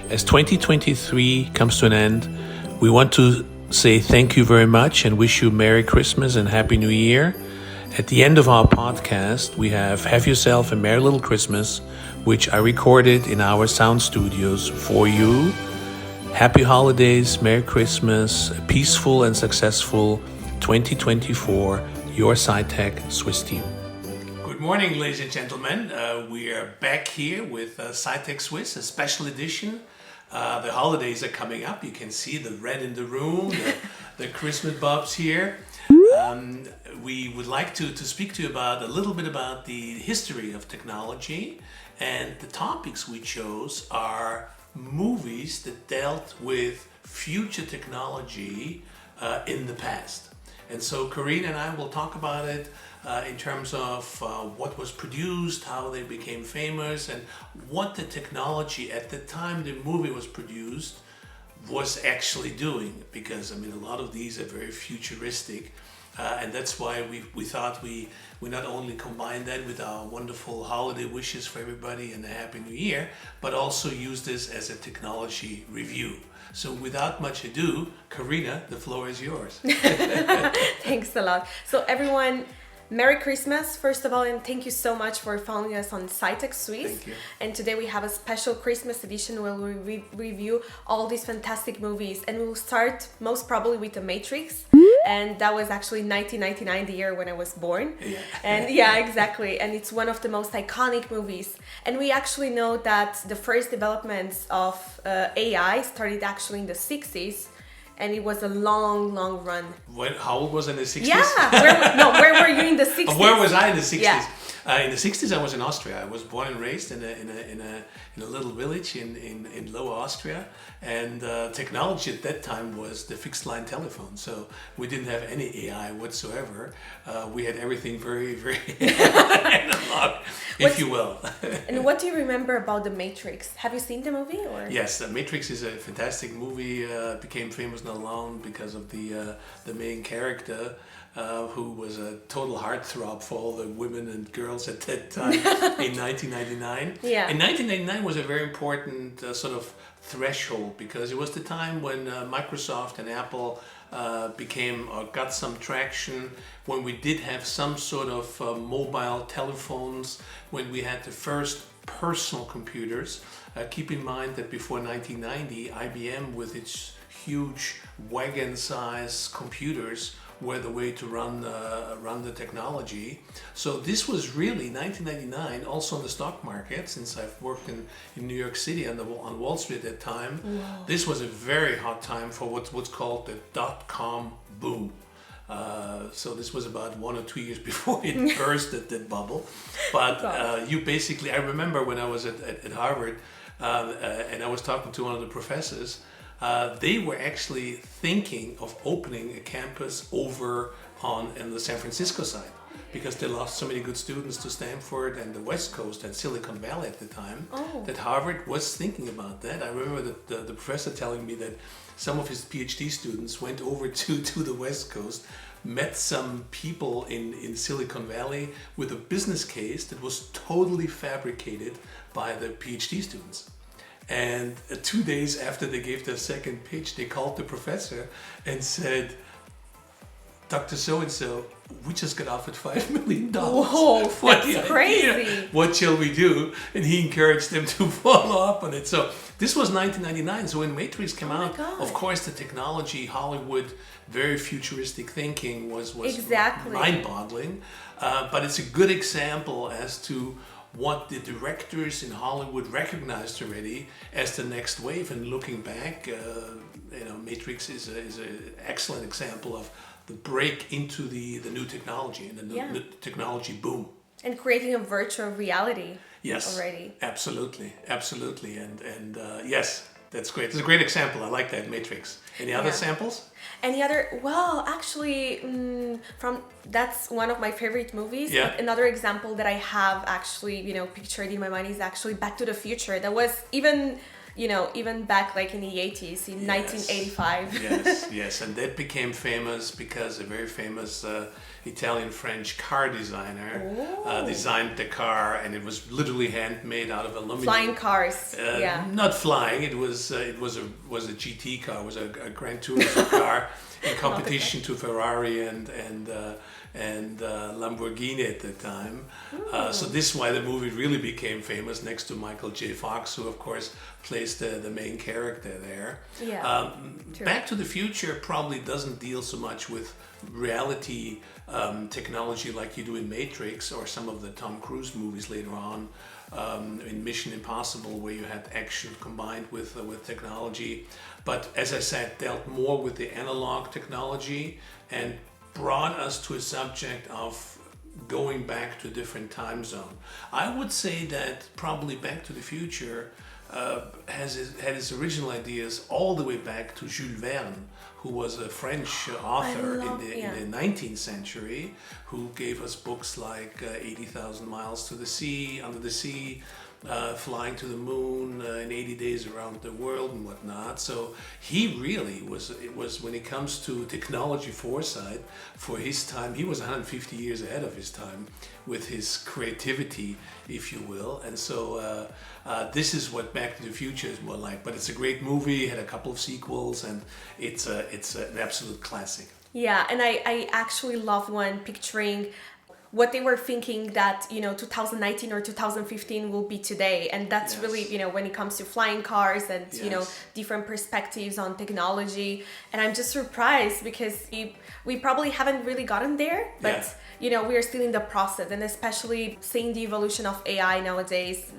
As 2023 comes to an end, we want to say thank you very much and wish you Merry Christmas and Happy New Year. At the end of our podcast, we have Yourself a Merry Little Christmas, which I recorded in our sound studios for you. Happy holidays, Merry Christmas, a peaceful and successful 2024, your SciTech Swiss team. Good morning, ladies and gentlemen. We are back here with SciTech Swiss, a special edition. The holidays are coming up. You can see the red in the room, the Christmas bulbs here. We would like to speak to you about a little bit about the history of technology, and the topics we chose are movies that dealt with future technology in the past. And so Karina and I will talk about it in terms of what was produced, how they became famous, and what the technology at the time the movie was produced was actually doing. Because I mean, a lot of these are very futuristic, and that's why we thought we not only combine that with our wonderful holiday wishes for everybody and a Happy New Year, but also use this as a technology review. So without much ado, Karina, the floor is yours. Thanks a lot. So everyone, Merry Christmas, first of all, and thank you so much for following us on SciTech Suisse. Thank you. And today we have a special Christmas edition where we review all these fantastic movies. And we'll start most probably with The Matrix. And that was actually 1999, the year when I was born. Yeah. And yeah, exactly. And it's one of the most iconic movies. And we actually know that the first developments of AI started actually in the 60s. And it was a long run. How old was I in the 60s? Yeah. Where were you in the 60s? Where was I in the 60s? Yeah. In the 60s, I was in Austria. I was born and raised in a little village in Lower Austria, and technology at that time was the fixed line telephone. So we didn't have any AI whatsoever. We had everything very analog, if you will. And what do you remember about The Matrix? Have you seen the movie? Or? Yes, The Matrix is a fantastic movie. Became famous not alone because of the main character. Who was a total heartthrob for all the women and girls at that time in 1999. Yeah. And 1999 was a very important sort of threshold because it was the time when Microsoft and Apple got some traction, when we did have some sort of mobile telephones, when we had the first personal computers. Keep in mind that before 1990, IBM with its huge wagon-size computers were the way to run the technology. So this was really 1999, also on the stock market, since I've worked in New York City on Wall Street at that time. Wow. This was a very hot time for what's called the dot-com boom. So this was about 1 or 2 years before it burst that bubble. But I remember when I was at Harvard and I was talking to one of the professors, they were actually thinking of opening a campus over in the San Francisco side because they lost so many good students to Stanford and the West Coast and Silicon Valley at the time, that Harvard was thinking about that. I remember the professor telling me that some of his PhD students went over to the West Coast, met some people in Silicon Valley with a business case that was totally fabricated by the PhD students. And 2 days after they gave their second pitch, they called the professor and said, Dr. So-and-so, we just got offered $5 million. Whoa, that's crazy. What shall we do? And he encouraged them to follow up on it. So this was 1999. So when Matrix came out, of course, the technology, Hollywood, very futuristic thinking was exactly mind-boggling. But it's a good example as to what the directors in Hollywood recognized already as the next wave. And looking back, Matrix is an excellent example of the break into the new technology and the new technology boom. And creating a virtual reality. Yes, already. Absolutely. And yes, that's great. It's a great example. I like that, Matrix. Any other samples? Any other? Well, actually, that's one of my favorite movies. Yeah. Another example that I have actually, pictured in my mind is actually Back to the Future. That was even even back like in the 80s, in 1985. Yes, and that became famous because a very famous Italian-French car designer designed the car, and it was literally handmade out of aluminum. Flying cars, Not flying. It was a GT car. It was a Gran Turismo car in competition to Ferrari and Lamborghini at the time. So this is why the movie really became famous, next to Michael J. Fox, who of course plays the main character there. Back to the Future probably doesn't deal so much with reality technology like you do in Matrix or some of the Tom Cruise movies later on, in Mission Impossible, where you had action combined with technology. But as I said, dealt more with the analog technology and brought us to a subject of going back to a different time zone. I would say that probably Back to the Future had its original ideas all the way back to Jules Verne, who was a French author in the 19th century, who gave us books like 80,000 Miles to the Sea, Under the Sea, Flying to the Moon, in 80 Days Around the World and whatnot. So he really was when it comes to technology foresight for his time, he was 150 years ahead of his time with his creativity, if you will. And so this is what Back to the Future is more like. But it's a great movie, had a couple of sequels, and it's an absolute classic. Yeah, and I actually love one picturing what they were thinking that 2019 or 2015 will be today, and that's really when it comes to flying cars and different perspectives on technology. And I'm just surprised because we probably haven't really gotten there, but we are still in the process, and especially seeing the evolution of AI nowadays,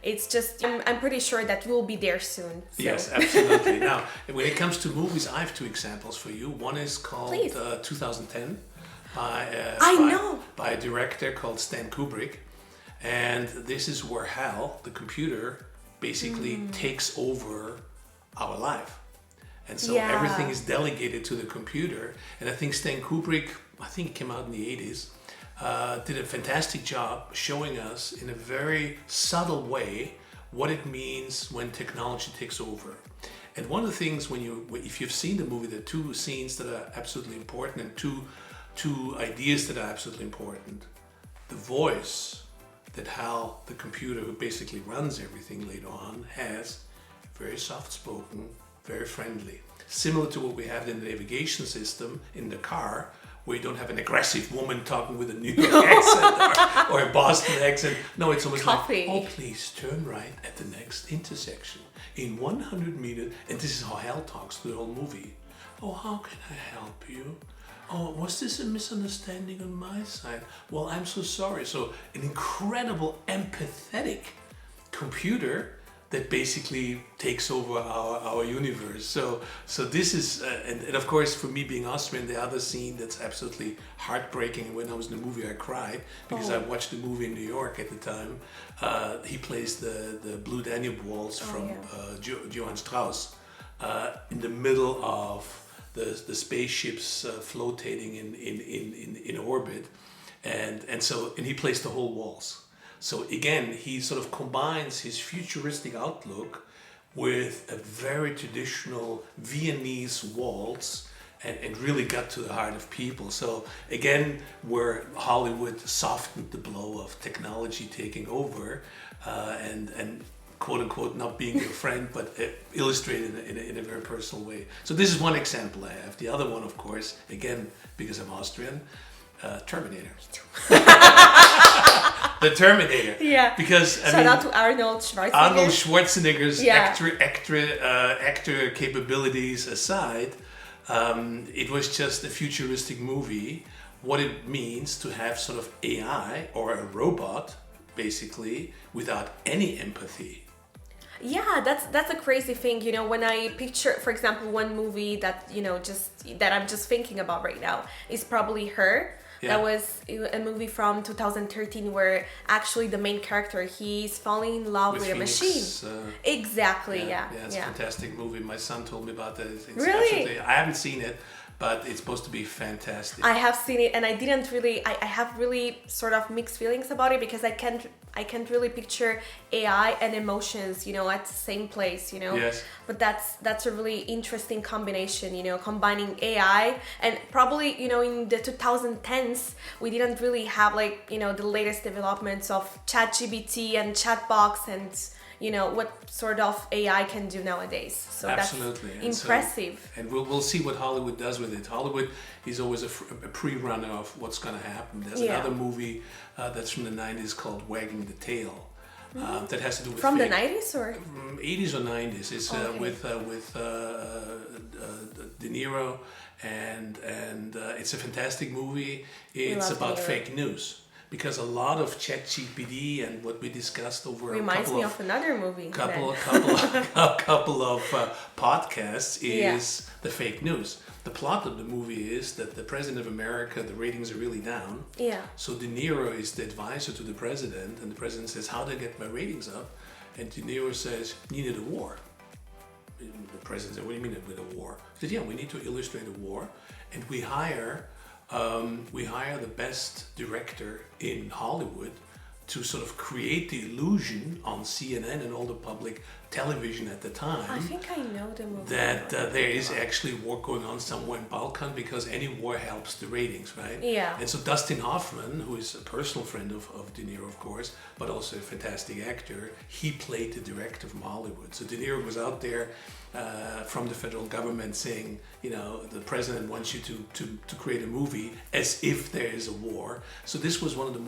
it's just I'm pretty sure that we'll be there soon. So. Yes, absolutely. Now when it comes to movies, I have two examples for you. One is called 2010 by a director called Stan Kubrick, and this is where HAL, the computer, basically takes over our life, and so everything is delegated to the computer. And I think Stan Kubrick, it came out in the 80s, did a fantastic job showing us in a very subtle way what it means when technology takes over. And one of the things if you've seen the movie, there are two scenes that are absolutely important, and two ideas that are absolutely important. The voice that HAL, the computer who basically runs everything later on, has, very soft-spoken, very friendly. Similar to what we have in the navigation system in the car, where you don't have an aggressive woman talking with a New York accent or a Boston accent. No, it's almost like, oh, please turn right at the next intersection in 100 meters. And this is how HAL talks through the whole movie. Oh, how can I help you? Oh, was this a misunderstanding on my side? Well, I'm so sorry. So an incredible empathetic computer that basically takes over our universe. So this is, and of course, for me being Austrian, the other scene that's absolutely heartbreaking. When I was in the movie, I cried because I watched the movie in New York at the time. He plays the Blue Danube Waltz from Johann Strauss in the middle of the spaceships flotating in orbit, and he plays the whole waltz. So again, he sort of combines his futuristic outlook with a very traditional Viennese waltz, and really got to the heart of people. So again, where Hollywood softened the blow of technology taking over, and quote unquote not being your friend, but illustrated in a very personal way. So this is one example I have. The other one, of course, again, because I'm Austrian, Terminator. The Terminator. Yeah. Because shout out to Arnold Schwarzenegger. Arnold Schwarzenegger's actor capabilities aside, it was just a futuristic movie. What it means to have sort of AI or a robot, basically, without any empathy. Yeah, that's a crazy thing. When I picture, for example, one movie that that I'm just thinking about right now is probably Her. Yeah. That was a movie from 2013 where actually the main character, he's falling in love with a machine. Exactly. Yeah, it's a fantastic movie. My son told me about that. It's really? I haven't seen it, but it's supposed to be fantastic. I have seen it, and I didn't really. I have really sort of mixed feelings about it because I can't really picture AI and emotions, at the same place, Yes. But that's a really interesting combination, combining AI and probably, in the 2010s, we didn't really have the latest developments of ChatGPT and chatbox and what sort of AI can do nowadays. So Absolutely. that's impressive. And we'll see what Hollywood does with it. Hollywood is always a pre-runner of what's going to happen. There's another movie that's from the 90s called Wagging the Tail. That has to do with From the 90s or 80s or 90s. It's with De Niro, and it's a fantastic movie. It's about fake news. Because a lot of ChatGPT and what we discussed over reminds me of another movie. couple of podcasts is the fake news. The plot of the movie is that the president of America, the ratings are really down. Yeah. So De Niro is the advisor to the president, and the president says, "How do I get my ratings up?" And De Niro says, "You need a war." The president said, "What do you mean with a war?" He said, "Yeah, we need to illustrate a war, and we hire the best director in Hollywood to sort of create the illusion on CNN and all the public television at the time. I think I know the movie. That there is actually war going on somewhere in Balkan because any war helps the ratings, right? Yeah. And so Dustin Hoffman, who is a personal friend of De Niro, of course, but also a fantastic actor, he played the director from Hollywood. So De Niro was out there from the federal government saying, the president wants you to create a movie as if there is a war. So this was one of the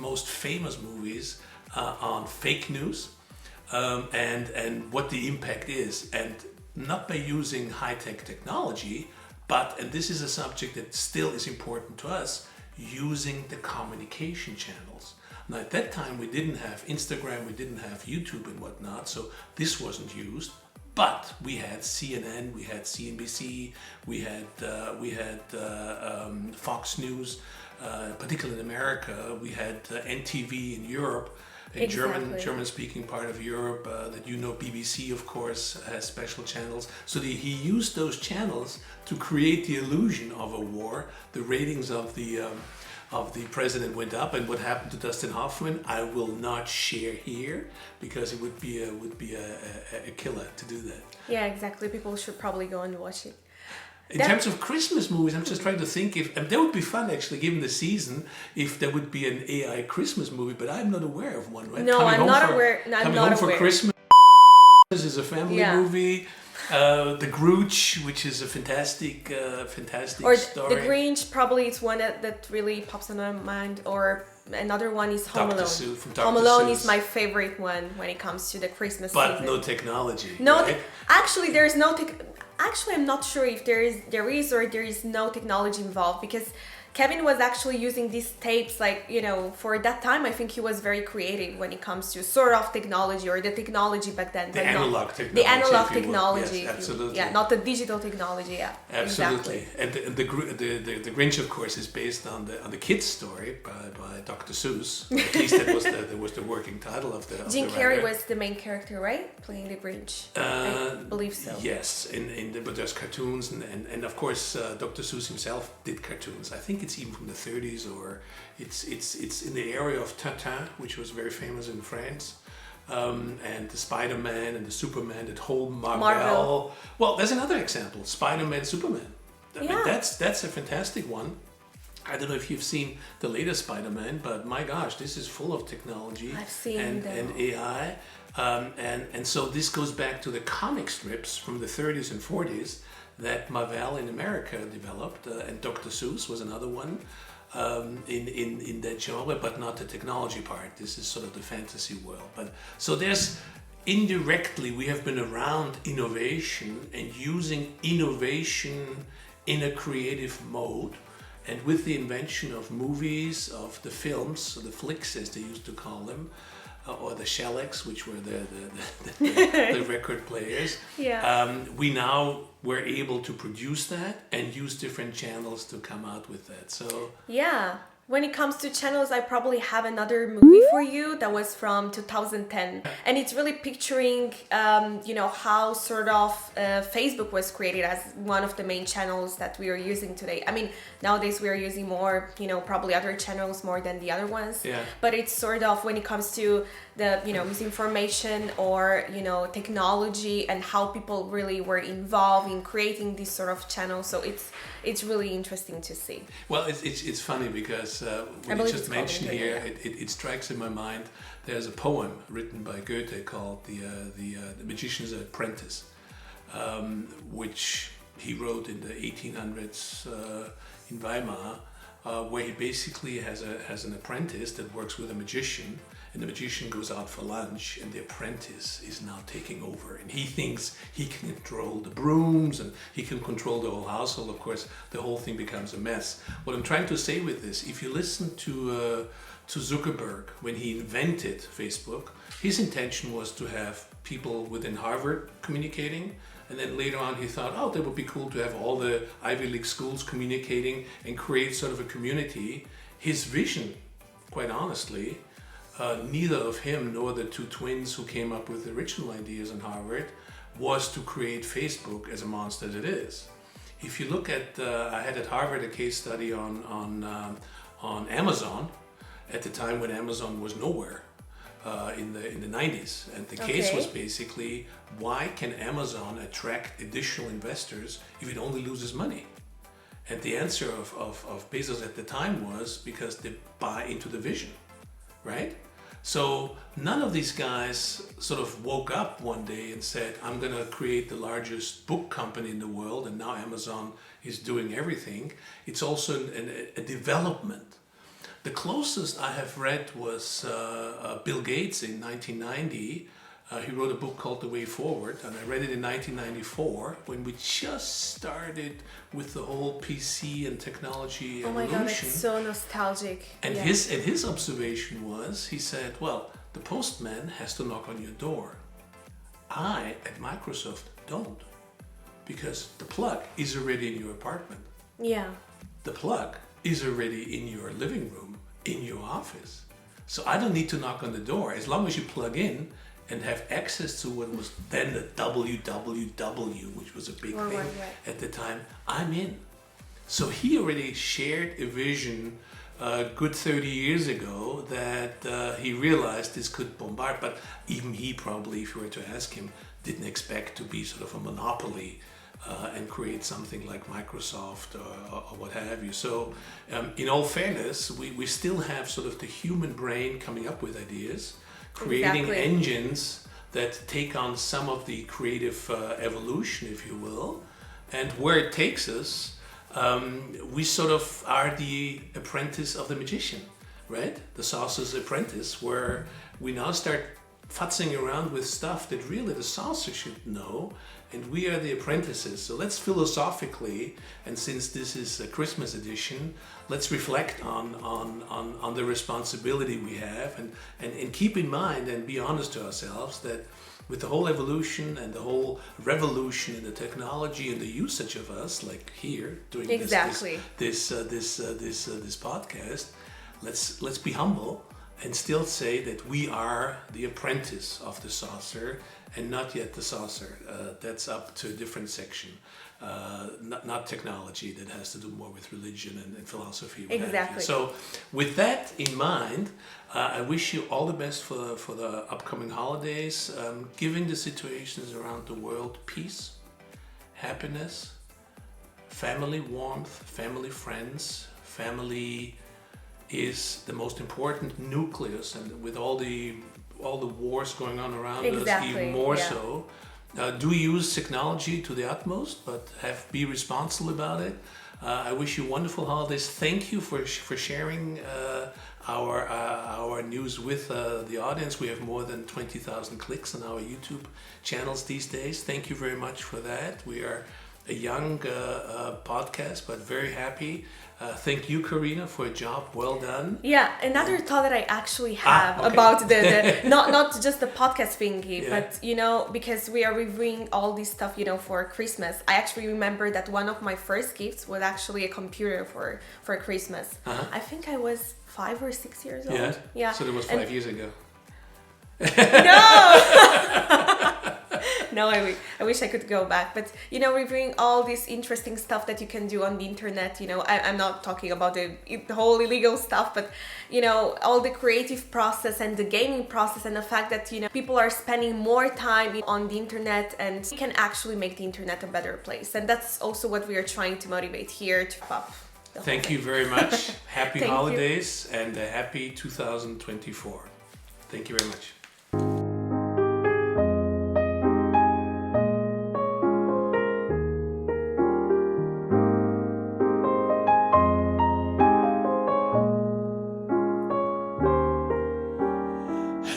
most famous movies on fake news. And what the impact is, and not by using high-tech technology, but, and this is a subject that still is important to us, using the communication channels. Now at that time we didn't have Instagram, we didn't have YouTube and whatnot, so this wasn't used. But we had CNN, we had CNBC, we had Fox News, particularly in America. We had NTV in Europe. In Exactly. German-speaking part of Europe, BBC, of course, has special channels. So he used those channels to create the illusion of a war. The ratings of the president went up, and what happened to Dustin Hoffman, I will not share here because it would be a killer to do that. Yeah, exactly. People should probably go and watch it. In terms of Christmas movies, I'm just trying to think and that would be fun actually, given the season, if there would be an AI Christmas movie, but I'm not aware of one, right? No, I'm not aware. Coming home for Christmas is a family movie. The Grouch, which is a fantastic Or story. The Grinch probably is one that really pops in my mind. Or another one is Home Alone. Home Alone is my favorite one when it comes to the Christmas season. But no technology. No, right? Actually, there is no Actually, I'm not sure if there is or there is no technology involved, because Kevin was actually using these tapes, for that time. I think he was very creative when it comes to sort of technology, or the technology back then. The analog technology. The analog technology. Yes, absolutely. Yeah, not the digital technology. Yeah, absolutely. Exactly. And the Grinch, of course, is based on the kids' story by Dr. Seuss. At least that was the working title of the. Jim Carrey was the main character, right? Playing the Grinch. I believe so. Yes, but there's cartoons, and of course Dr. Seuss himself did cartoons. I think it's even from the 30s, or it's in the area of Tintin, which was very famous in France, and the Spider-Man and the Superman, that whole Marvel. Well, there's another example: Spider-Man, Superman. I mean, that's a fantastic one. I don't know if you've seen the latest Spider-Man, but my gosh, this is full of technology. I've seen and AI. And so this goes back to the comic strips from the 30s and 40s that Marvel in America developed, and Dr. Seuss was another one in that genre, but not the technology part. This is sort of the fantasy world. But so there's indirectly, we have been around innovation and using innovation in a creative mode. And with the invention of movies, of the films, or the flicks as they used to call them, or the shellacs, which were the record players, we now were able to produce that and use different channels to come out with that. So When it comes to channels, I probably have another movie for you that was from 2010, and it's really picturing, how sort of Facebook was created as one of the main channels that we are using today. I mean, nowadays we are using more, probably other channels more than the other ones. Yeah. But it's sort of when it comes to the, misinformation or, technology and how people really were involved in creating this sort of channel. So it's really interesting to see. Well, it's funny because when you just mentioned here, it strikes in my mind. There's a poem written by Goethe called the Magician's Apprentice, which he wrote in the 1800s in Weimar, where he basically has an apprentice that works with a magician. And the magician goes out for lunch and the apprentice is now taking over. And he thinks he can control the brooms and he can control the whole household. Of course, the whole thing becomes a mess. What I'm trying to say with this, if you listen to Zuckerberg, when he invented Facebook, his intention was to have people within Harvard communicating. And then later on he thought, oh, that would be cool to have all the Ivy League schools communicating and create sort of a community. His vision, quite honestly, neither of him nor the two twins who came up with the original ideas in Harvard was to create Facebook as a monster that it is. If you look at, I had at Harvard a case study on Amazon at the time when Amazon was nowhere in the 90s, and the case was basically, why can Amazon attract additional investors if it only loses money? And the answer of Bezos at the time was because they buy into the vision, right? So none of these guys sort of woke up one day and said, I'm going to create the largest book company in the world, and now Amazon is doing everything. It's also a development. The closest I have read was Bill Gates in 1990. He wrote a book called The Way Forward, and I read it in 1994 when we just started with the whole PC and technology evolution. Oh my God, it's so nostalgic. And his observation was, he said, well, the postman has to knock on your door. I, at Microsoft, don't, because the plug is already in your apartment. Yeah. The plug is already in your living room, in your office. So I don't need to knock on the door. As long as you plug in and have access to what was then the WWW, which was a big thing at the time, I'm in. So he already shared a vision a good 30 years ago that he realized this could bombard, but even he probably, if you were to ask him, didn't expect to be sort of a monopoly and create something like Microsoft or what have you. So in all fairness, we still have sort of the human brain coming up with ideas, creating engines that take on some of the creative evolution, if you will, and where it takes us, we sort of are the apprentice of the magician, right? The saucer's apprentice, where we now start futzing around with stuff that really the saucer should know, and we are the apprentices. So let's philosophically, and since this is a Christmas edition, let's reflect on the responsibility we have, and keep in mind and be honest to ourselves that with the whole evolution and the whole revolution in the technology and the usage of us, like here doing this podcast, let's be humble and still say that we are the apprentice of the saucer and not yet the saucer. That's up to a different section, not technology, that has to do more with religion and philosophy. Exactly. So with that in mind, I wish you all the best for the upcoming holidays. Given the situations around the world, peace, happiness, family warmth, family friends, family is the most important nucleus, and with all the wars going on around us, even more so. Do use technology to the utmost, but be responsible about it. I wish you wonderful holidays. Thank you for sharing our news with the audience. We have more than 20,000 clicks on our YouTube channels these days. Thank you very much for that. We are a young podcast, but very happy. Thank you, Karina, for a job well done. Yeah, another thought that I actually have okay. about the not just the podcast thingy, Yeah. but because we are reviewing all this stuff, for Christmas. I actually remember that one of my first gifts was actually a computer for Christmas. I think I was 5 or 6 years old. Yeah. Yeah. So that was 5 years ago. No, I wish I could go back. But, reviewing all this interesting stuff that you can do on the internet, I'm not talking about the whole illegal stuff, but, all the creative process and the gaming process and the fact that, people are spending more time on the internet and we can actually make the internet a better place. And that's also what we are trying to motivate here to pop. Thank you very much. Happy Thank holidays and a happy 2024. Thank you very much.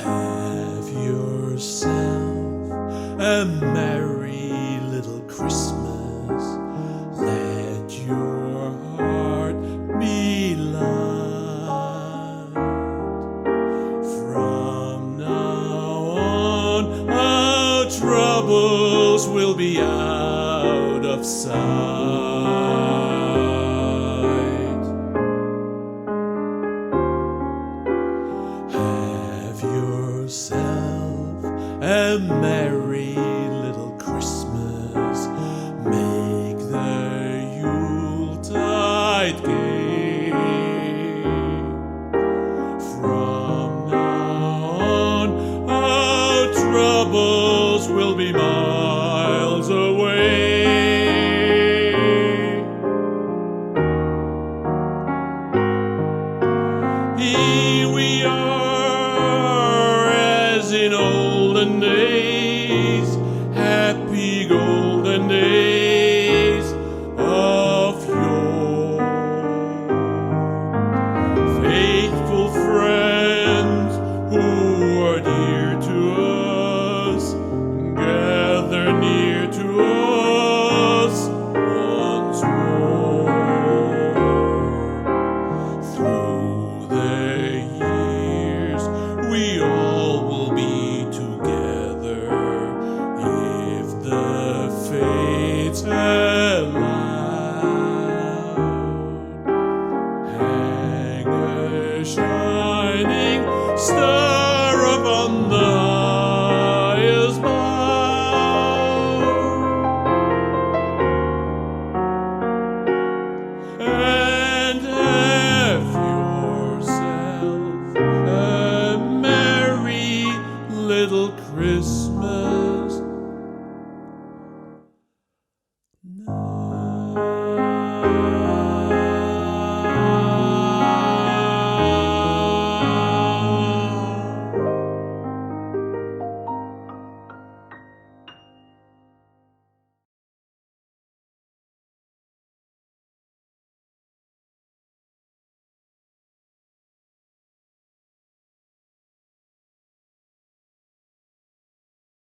Have yourself a merry little Christmas. Let your heart be light. From now on, our troubles will be out of sight.